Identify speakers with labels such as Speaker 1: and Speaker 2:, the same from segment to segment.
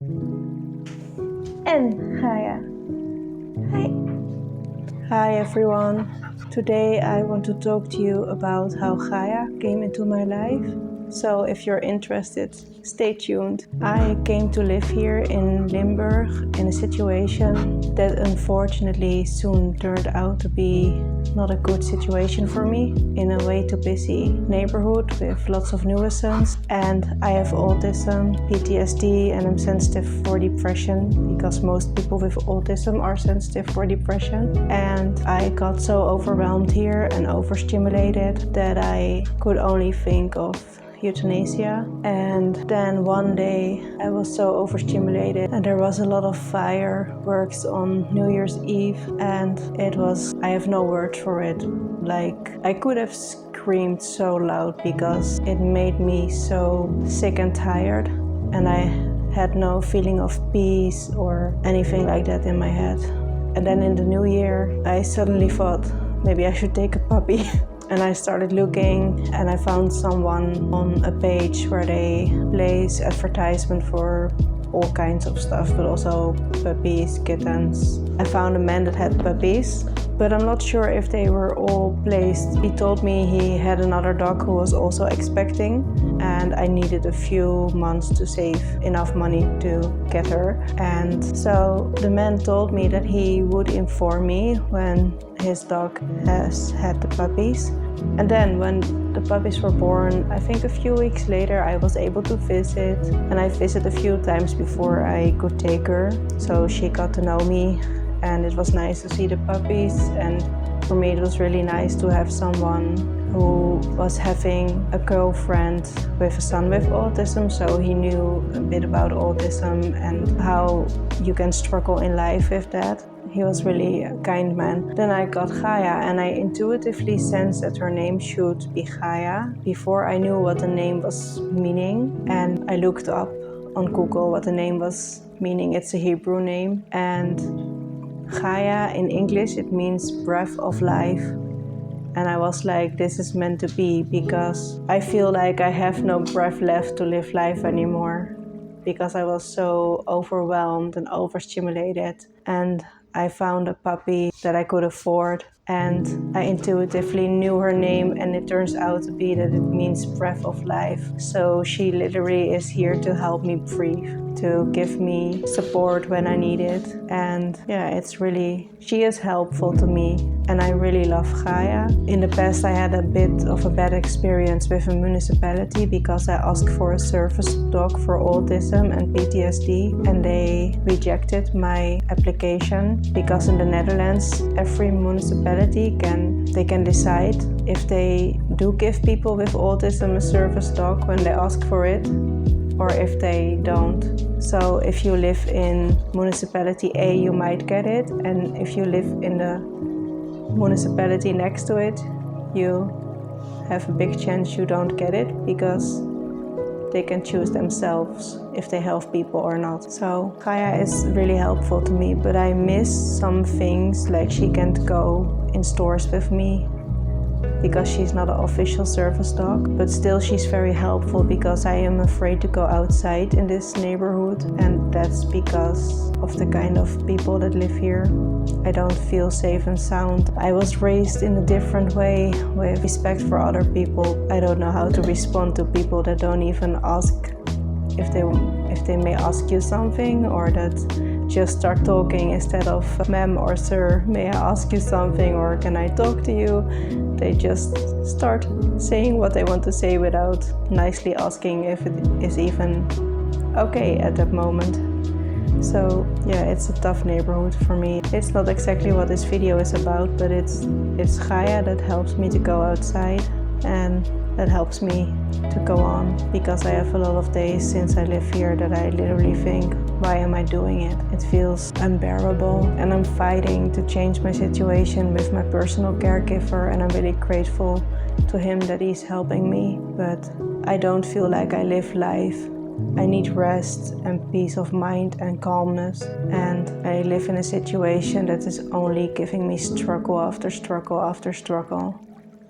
Speaker 1: And Chaya. Hi. Hi everyone. Today I want to talk to you about how Chaya came into my life. So if you're interested, stay tuned. I came to live here in Limburg in a situation that unfortunately soon turned out to be not a good situation for me, in a way too busy neighborhood with lots of nuisance. And I have autism, PTSD, and I'm sensitive for depression because most people with autism are sensitive for depression. And I got so overwhelmed here and overstimulated that I could only think of euthanasia. And then one day I was so overstimulated and there was a lot of fireworks on New Year's Eve, and I have no words for it. Like, I could have screamed so loud because it made me so sick and tired, and I had no feeling of peace or anything like that in my head. And then in the new year I suddenly thought maybe I should take a puppy. And I started looking and I found someone on a page where they place advertisement for all kinds of stuff, but also puppies, kittens. I found a man that had puppies, but I'm not sure if they were all placed. He told me he had another dog who was also expecting, and I needed a few months to save enough money to get her. And so the man told me that he would inform me when his dog has had the puppies. And then when the puppies were born, I think a few weeks later, I was able to visit, and I visited a few times before I could take her. So she got to know me, and it was nice to see the puppies. And for me, it was really nice to have someone who was having a girlfriend with a son with autism, so he knew a bit about autism and how you can struggle in life with that. He was really a kind man. Then I got Chaya, and I intuitively sensed that her name should be Chaya before I knew what the name was meaning. And I looked up on Google what the name was meaning. It's a Hebrew name, and Chaya in English, it means breath of life. And I was like, this is meant to be, because I feel like I have no breath left to live life anymore, because I was so overwhelmed and overstimulated. And I found a puppy that I could afford, and I intuitively knew her name, and it turns out to be that it means breath of life. So she literally is here to help me breathe, to give me support when I need it. And yeah, she is helpful to me, and I really love Chaya. In the past, I had a bit of a bad experience with a municipality because I asked for a service dog for autism and PTSD, and they rejected my application because in the Netherlands, every municipality can decide if they do give people with autism a service dog when they ask for it, or if they don't. So if you live in municipality A, you might get it, and if you live in the municipality next to it, you have a big chance you don't get it, because they can choose themselves if they help people or not. So Chaya is really helpful to me, but I miss some things, like she can't go in stores with me because she's not an official service dog, but still she's very helpful because I am afraid to go outside in this neighborhood, and that's because of the kind of people that live here. I don't feel safe and sound. I was raised in a different way with respect for other people. I don't know how to respond to people that don't even ask if they may ask you something, or that just start talking instead of ma'am or sir, may I ask you something, or can I talk to you? They just start saying what they want to say without nicely asking if it is even okay at that moment. So yeah, it's a tough neighborhood for me. It's not exactly what this video is about, but it's Chaya that helps me to go outside, and that helps me to go on, because I have a lot of days since I live here that I literally think, why am I doing it? It feels unbearable, and I'm fighting to change my situation with my personal caregiver, and I'm really grateful to him that he's helping me, but I don't feel like I live life. I need rest and peace of mind and calmness, and I live in a situation that is only giving me struggle after struggle after struggle.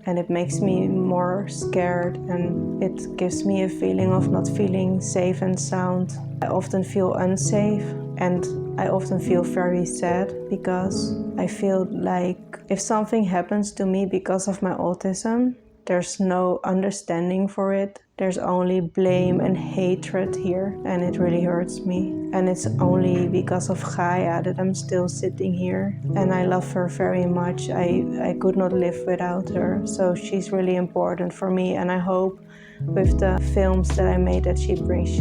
Speaker 1: and it makes me more scared, and it gives me a feeling of not feeling safe and sound. I often feel unsafe, and I often feel very sad because I feel like if something happens to me because of my autism, there's no understanding for it. There's only blame and hatred here, and it really hurts me. And it's only because of Chaya that I'm still sitting here, and I love her very much. I could not live without her, so she's really important for me, and I hope with the films that I made that she brings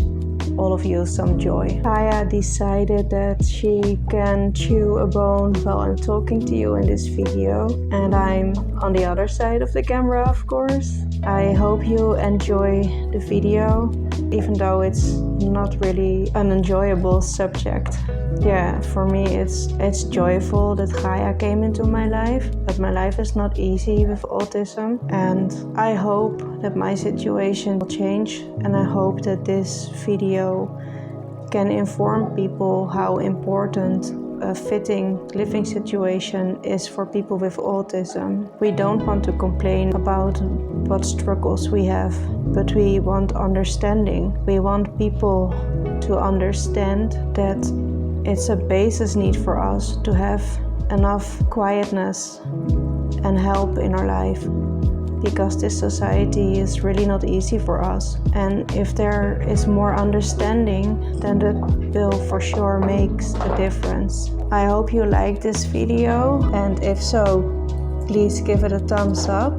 Speaker 1: all of you some joy. Chaya decided that she can chew a bone while I'm talking to you in this video, and I'm on the other side of the camera, of course. I hope you enjoy the video, even though it's not really an enjoyable subject. Yeah, for me it's joyful that Chaya came into my life, but my life is not easy with autism, and I hope that my situation will change, and I hope that this video can inform people how important a fitting living situation is for people with autism. We don't want to complain about what struggles we have, but we want understanding. We want people to understand that it's a basis need for us to have enough quietness and help in our life, because this society is really not easy for us. And if there is more understanding, then that will for sure make a difference. I hope you like this video, and if so, please give it a thumbs up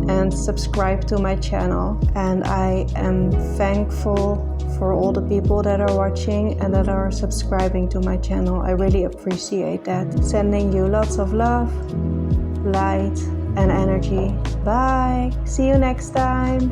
Speaker 1: and subscribe to my channel. And I am thankful for all the people that are watching and that are subscribing to my channel. I really appreciate that. Sending you lots of love, light, and energy. Bye. See you next time.